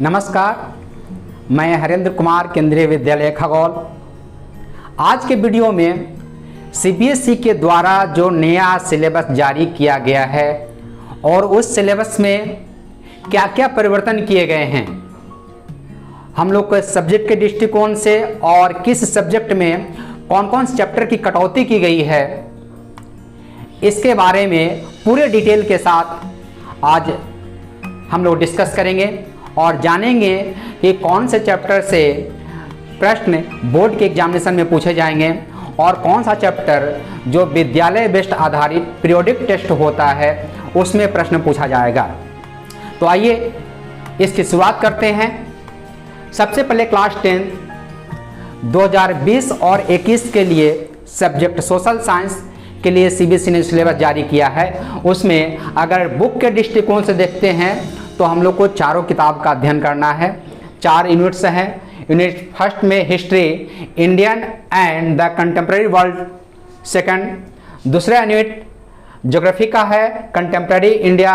नमस्कार, मैं हरेंद्र कुमार, केंद्रीय विद्यालय खगौल। आज के वीडियो में सीबीएसई के द्वारा जो नया सिलेबस जारी किया गया है और उस सिलेबस में क्या क्या परिवर्तन किए गए हैं, हम लोग को सब्जेक्ट के दृष्टिकोण से और किस सब्जेक्ट में कौन कौन से चैप्टर की कटौती की गई है, इसके बारे में पूरे डिटेल के साथ आज हम लोग डिस्कस करेंगे और जानेंगे कि कौन से चैप्टर से प्रश्न बोर्ड के एग्जामिनेशन में पूछे जाएंगे और कौन सा चैप्टर जो विद्यालय बेस्ड आधारित पीरियोडिक टेस्ट होता है उसमें प्रश्न पूछा जाएगा। तो आइए इसकी शुरुआत करते हैं। सबसे पहले क्लास 10 2020 और 21 के लिए सब्जेक्ट सोशल साइंस के लिए सीबीएसई ने सिलेबस जारी किया है। उसमें अगर बुक के दृष्टिकोण से देखते हैं तो हम लोग को चारों किताब का अध्ययन करना है। 4 यूनिट्स हैं। यूनिट फर्स्ट में history, Indian and the contemporary world. Second, दूसरा यूनिट ज्योग्राफी का है, contemporary India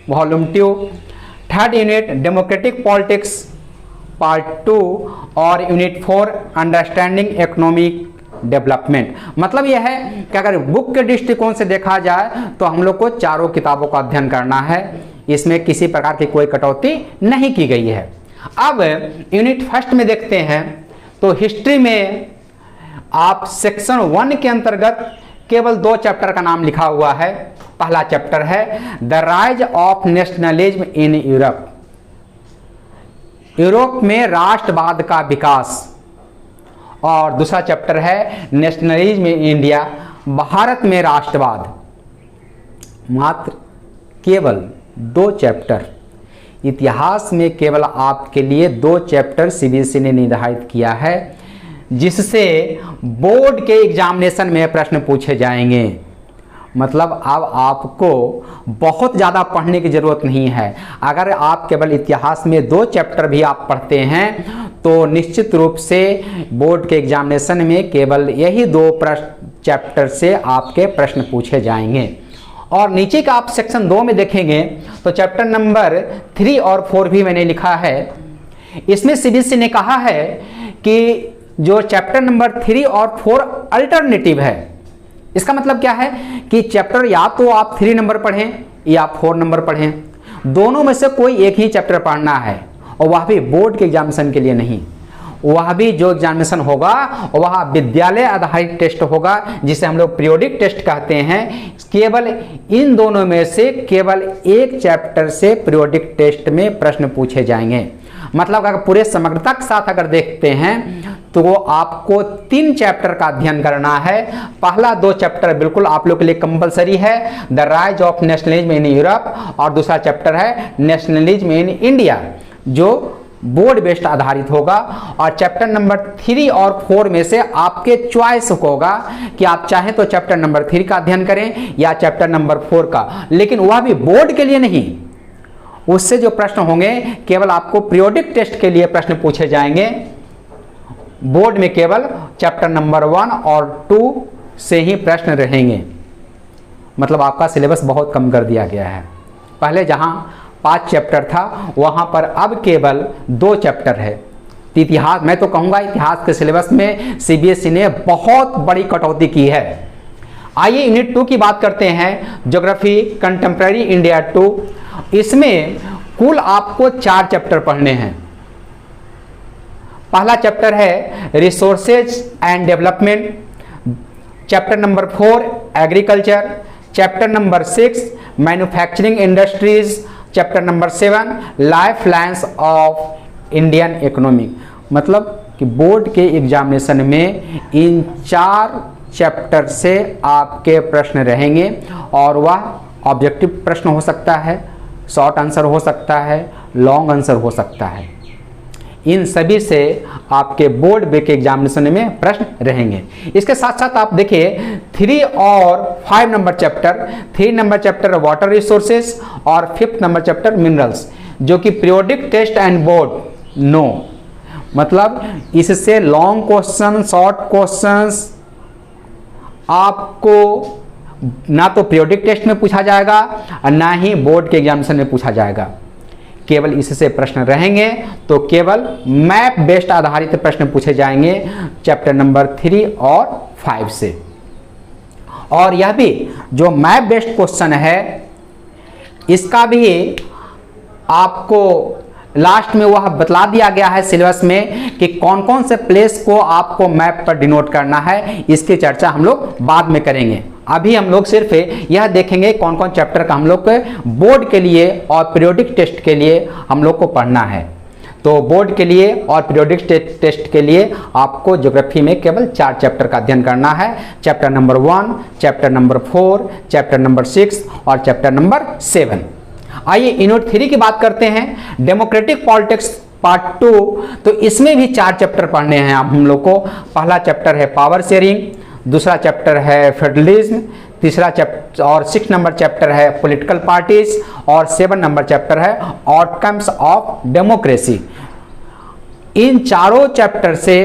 volume 2। Third unit democratic politics part 2 और यूनिट 4 अंडरस्टैंडिंग इकोनॉमिक डेवलपमेंट। मतलब यह है कि अगर बुक के दृष्टिकोण से देखा जाए तो हम लोग को चारों किताबों का अध्ययन करना है। इसमें किसी प्रकार की कोई कटौती नहीं की गई है। अब यूनिट फर्स्ट में देखते हैं तो हिस्ट्री में आप सेक्शन 1 के अंतर्गत केवल 2 चैप्टर का नाम लिखा हुआ है। पहला चैप्टर है the rise of nationalism in Europe, Europe में राष्ट्रवाद का विकास, और दूसरा चैप्टर है नेशनलिज्म इन इंडिया, भारत में राष्ट्रवाद। मात्र केवल 2 चैप्टर। इतिहास में केवल आपके लिए 2 चैप्टर सीबीएसई ने निर्धारित किया है जिससे बोर्ड के एग्जामिनेशन में प्रश्न पूछे जाएंगे। मतलब अब आपको बहुत ज़्यादा पढ़ने की ज़रूरत नहीं है। अगर आप केवल इतिहास में 2 चैप्टर भी आप पढ़ते हैं तो निश्चित रूप से बोर्ड के एग्जामिनेशन में केवल यही 2 चैप्टर से आपके प्रश्न पूछे जाएंगे। और नीचे का आप सेक्शन 2 में देखेंगे तो चैप्टर नंबर 3 और 4 भी मैंने लिखा है। इसमें सीबीएसई ने कहा है कि जो चैप्टर नंबर 3 और 4 अल्टरनेटिव है। इसका मतलब क्या है कि चैप्टर या तो आप 3 नंबर पढ़ें या 4 नंबर पढ़ें, दोनों में से कोई एक ही चैप्टर पढ़ना है, और वह भी बोर्ड के एग्जामिनेशन के लिए नहीं। वह भी जो एग्जामिनेशन होगा वह विद्यालय आधारित टेस्ट होगा जिसे हम लोग पीरियोडिक टेस्ट कहते हैं। केवल इन दोनों में से केवल एक चैप्टर से पीरियोडिक टेस्ट में प्रश्न पूछे जाएंगे। मतलब अगर पूरे समग्रता के साथ अगर देखते हैं तो वो आपको 3 चैप्टर का अध्ययन करना है। पहला 2 चैप्टर बिल्कुल आप लोग के लिए कंपलसरी है, the rise of nationalism in Europe, और दूसरा चैप्टर है नेशनलिज्म इन इंडिया जो बोर्ड बेस्ड आधारित होगा। और चैप्टर नंबर 3 और 4 में से आपके चॉइस होगा कि आप चाहें तो चैप्टर नंबर 3 का अध्ययन करें या चैप्टर नंबर 4 का, लेकिन वह भी बोर्ड के लिए नहीं। उससे जो प्रश्न होंगे केवल आपको पीरियोडिक टेस्ट के लिए प्रश्न पूछे जाएंगे। बोर्ड में केवल चैप्टर नंबर 1 और 2 से ही प्रश्न रहेंगे। मतलब आपका सिलेबस बहुत कम कर दिया गया है। पहले जहां 5 चैप्टर था वहां पर अब केवल 2 चैप्टर है। इतिहास, मैं तो कहूंगा इतिहास के सिलेबस में सीबीएसई ने बहुत बड़ी कटौती की है। आइए यूनिट 2 की बात करते हैं, ज्योग्राफी कंटेम्प्रेरी इंडिया 2। इसमें कुल आपको 4 चैप्टर पढ़ने हैं। पहला चैप्टर है resources and development, chapter number 4 agriculture, chapter number 6 manufacturing industries, chapter number 7 life lines of Indian economy. मतलब कि बोर्ड के एग्जामिनेशन में इन 4 चैप्टर से आपके प्रश्न रहेंगे और वह ऑब्जेक्टिव प्रश्न हो सकता है, शॉर्ट आंसर हो सकता है, लॉन्ग आंसर हो सकता है। इन सभी से आपके बोर्ड के एग्जामिनेशन में प्रश्न रहेंगे। इसके साथ साथ आप देखिए 3 और 5 number chapter, 3 number chapter water resources और 5th नंबर चैप्टर मिनरल्स, जो कि पीरियोडिक टेस्ट एंड बोर्ड नो। मतलब इससे लॉन्ग क्वेश्चन, शॉर्ट क्वेश्चंस आपको ना तो पीरियोडिक टेस्ट में पूछा जाएगा और ना ही बोर्ड के एग्जामिनेशन में पूछा जाएगा। केवल इससे प्रश्न रहेंगे, तो केवल मैप बेस्ड आधारित प्रश्न पूछे जाएंगे चैप्टर नंबर 3 और 5 से। और यह भी जो मैप बेस्ड क्वेश्चन है इसका भी आपको लास्ट में वह बतला दिया गया है सिलेबस में कि कौन कौन से प्लेस को आपको मैप पर डिनोट करना है। इसकी चर्चा हम लोग बाद में करेंगे। अभी हम लोग सिर्फ यह देखेंगे कौन कौन चैप्टर का हम लोग के बोर्ड के लिए और पीरियोडिक टेस्ट के लिए हम लोग को पढ़ना है। तो बोर्ड के लिए और पीरियोडिक टेस्ट के लिए आपको ज्योग्राफी में केवल 4 चैप्टर का अध्ययन करना है। Chapter number 1, chapter number 4, chapter number 6 और चैप्टर नंबर 7। आइए यूनिट 3 की बात करते हैं, डेमोक्रेटिक पॉलिटिक्स पार्ट 2। तो इसमें भी 4 चैप्टर पढ़ने हैं हम लोग को। पहला चैप्टर है पावर शेयरिंग, दूसरा चैप्टर है फेडरलिज्म, तीसरा चैप्टर और 6 नंबर चैप्टर है पॉलिटिकल पार्टीज और 7 नंबर चैप्टर है आउटकम्स ऑफ डेमोक्रेसी। इन चारों चैप्टर से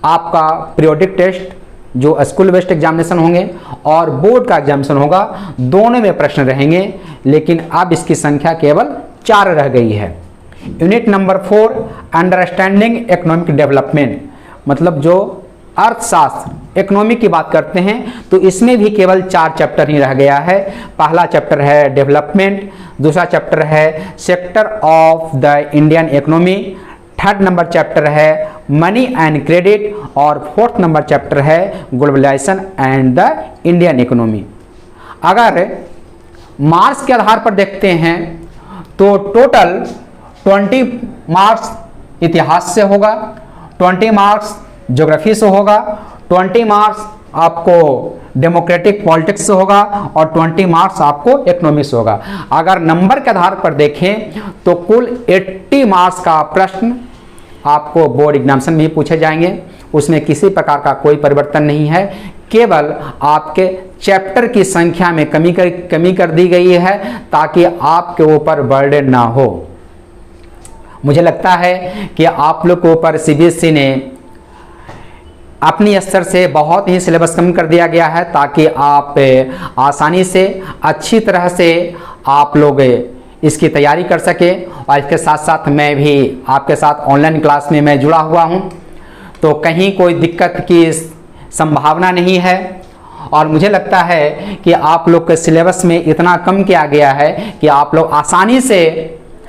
आपका पीरियोडिक टेस्ट जो स्कूल बेस्ड एग्जामिनेशन होंगे और बोर्ड का एग्जामिनेशन होगा, दोनों में प्रश्न रहेंगे, लेकिन अब इसकी संख्या केवल 4 रह गई है। Unit number 4 understanding economic development, मतलब जो अर्थशास्त्र इकोनॉमी की बात करते हैं, तो इसमें भी केवल 4 चैप्टर ही रह गया है। पहला चैप्टर है डेवलपमेंट, दूसरा चैप्टर है sector of the Indian economy, 3rd number chapter है मनी एंड क्रेडिट और 4th नंबर चैप्टर है globalisation and the Indian economy. अगर मार्क्स के आधार पर देखते हैं तो टोटल 20 मार्क्स इतिहास से होगा, 20 मार्क्स ज्योग्राफी से होगा, 20 मार्क्स आपको डेमोक्रेटिक पॉलिटिक्स से होगा और 20 मार्क्स आपको इकोनॉमी से होगा। अगर नंबर के आधार पर देखें तो कुल 80 मार्क्स का प्रश्न आपको बोर्ड एग्जामिनेशन में ही पूछे जाएंगे। उसमें किसी प्रकार का कोई परिवर्तन नहीं है, केवल आपके चैप्टर की संख्या में कमी कर दी गई है ताकि आपके ऊपर बर्डन ना हो। मुझे लगता है कि आप लोग के ऊपर सीबीएसई ने अपनी स्तर से बहुत ही सिलेबस कम कर दिया गया है ताकि आप आसानी से अच्छी तरह से आप लोग इसकी तैयारी कर सके। और इसके साथ साथ मैं भी आपके साथ ऑनलाइन क्लास में मैं जुड़ा हुआ हूं, तो कहीं कोई दिक्कत की संभावना नहीं है। और मुझे लगता है कि आप लोग के सिलेबस में इतना कम किया गया है कि आप लोग आसानी से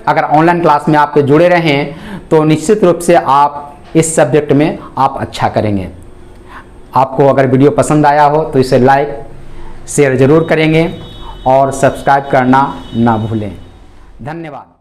अगर ऑनलाइन क्लास में आपके जुड़े रहें तो निश्चित रूप से आप इस सब्जेक्ट में आप अच्छा करेंगे। आपको अगर वीडियो पसंद आया हो तो इसे लाइक शेयर ज़रूर करेंगे और सब्सक्राइब करना ना भूलें। धन्यवाद।